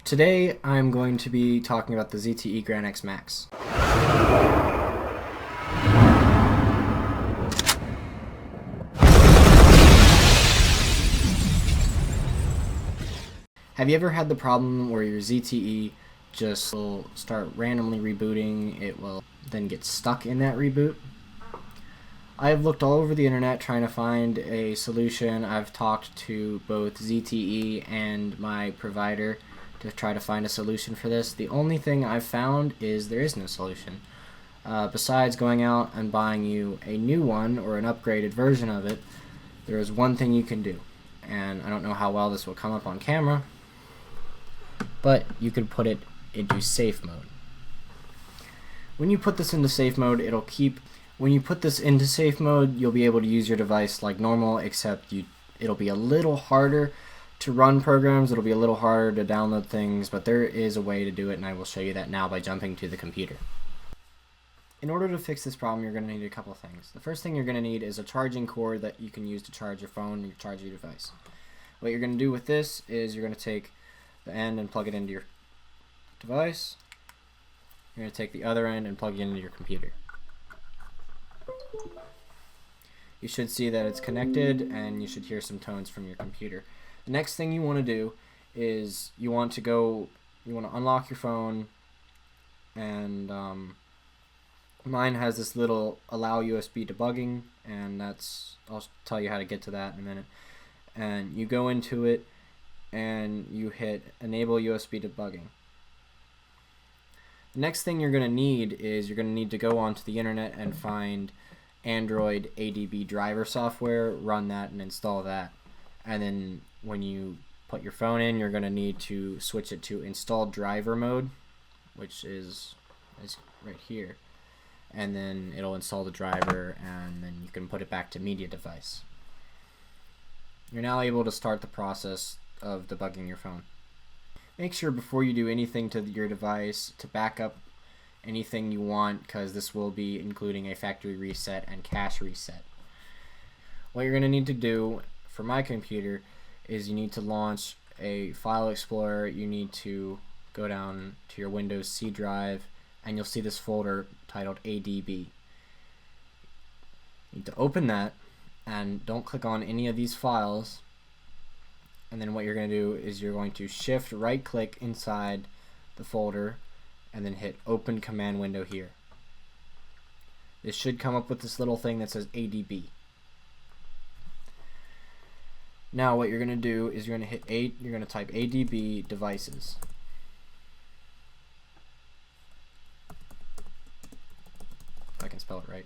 Today I'm going to be talking about the ZTE Gran X Max. Have you ever had the problem where your ZTE just will start randomly rebooting, it will then get stuck in that reboot? I've looked all over the internet trying to find a solution. I've talked to both ZTE and my provider to try to find a solution for this. The only thing I've found is there is no solution. Besides going out and buying you a new one or an upgraded version of it, there is one thing you can do. And I don't know how well this will come up on camera, but you could put it into safe mode. When you put this into safe mode, you'll be able to use your device like normal, except it'll be a little harder to run programs, it'll be a little harder to download things, but there is a way to do it, and I will show you that now by jumping to the computer. In order to fix this problem, you're going to need a couple of things. The first thing you're going to need is a charging cord that you can use to charge your phone and charge your device. What you're going to do with this is you're going to take the end and plug it into your device. You're going to take the other end and plug it into your computer. You should see that it's connected, and you should hear some tones from your computer. The next thing you want to do is you want to unlock your phone, and mine has this little allow USB debugging, and I'll tell you how to get to that in a minute. And you go into it and you hit enable USB debugging. The next thing you're going to need is you're going to need to go onto the internet and find Android ADB driver software, run that and install that. And then when you put your phone in, you're going to need to switch it to install driver mode, which is right here. And then it'll install the driver, and then you can put it back to media device. You're now able to start the process of debugging your phone. Make sure before you do anything to your device to back up anything you want, because this will be including a factory reset and cache reset. What you're going to need to do for my computer is you need to launch a file explorer. You need to go down to your Windows C drive, and you'll see this folder titled ADB. You need to open that, and don't click on any of these files. And then what you're going to do is you're going to shift right click inside the folder and then hit open command window here. This should come up with this little thing that says ADB. Now what you're going to do is you're going to type ADB devices. If I can spell it right.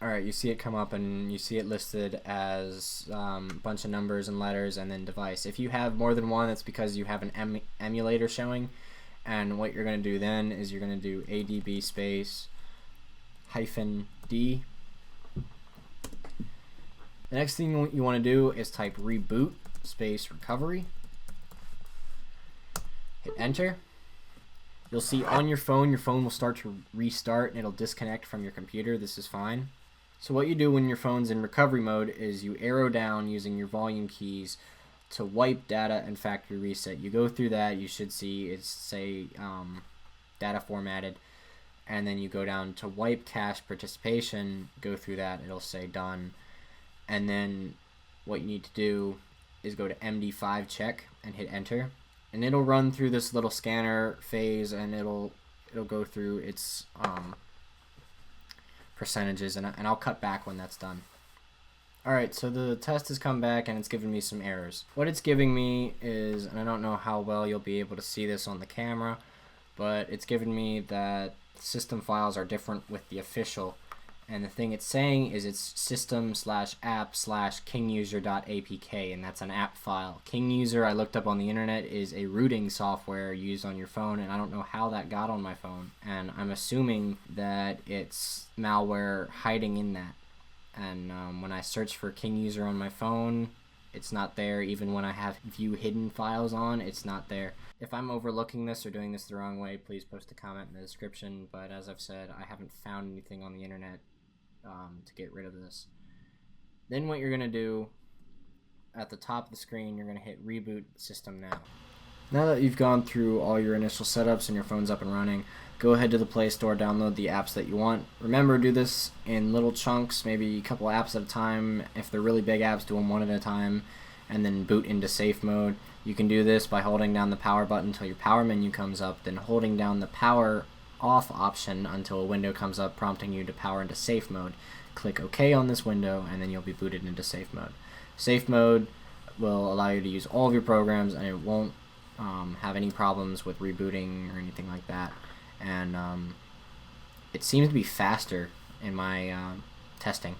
Alright, you see it come up, and you see it listed as a bunch of numbers and letters and then device. If you have more than one, that's because you have an emulator showing. And what you're going to do then is you're going to do ADB space -D. The next thing you want to do is type reboot space recovery. Hit enter. You'll see on your phone will start to restart, and it'll disconnect from your computer. This is fine. So what you do when your phone's in recovery mode is you arrow down using your volume keys to wipe data and factory reset. You go through that, you should see it's say data formatted, and then you go down to wipe cache participation, go through that, it'll say done. And then what you need to do is go to MD5 check and hit enter, and it'll run through this little scanner phase, and it'll go through its percentages, and I'll cut back when that's done. Alright, so the test has come back and it's given me some errors. What it's giving me is, and I don't know how well you'll be able to see this on the camera, but it's given me that system files are different with the official, and the thing it's saying is it's system/app/kinguser.apk, and that's an app file. KingUser, I looked up on the internet, is a rooting software used on your phone, and I don't know how that got on my phone, and I'm assuming that it's malware hiding in that. And when I search for KingUser on my phone, it's not there. Even when I have view hidden files on, it's not there. If I'm overlooking this or doing this the wrong way, please post a comment in the description, but as I've said, I haven't found anything on the internet to get rid of this. Then what you're going to do at the top of the screen, you're going to hit Reboot System Now. Now that you've gone through all your initial setups and your phone's up and running, go ahead to the Play Store, download the apps that you want. Remember, do this in little chunks, maybe a couple apps at a time. If they're really big apps, do them one at a time, and then boot into safe mode. You can do this by holding down the power button until your power menu comes up, then holding down the power off option until a window comes up prompting you to power into safe mode. Click OK on this window, and then you'll be booted into safe mode. Safe mode will allow you to use all of your programs, and it won't have any problems with rebooting or anything like that. And it seems to be faster in my testing.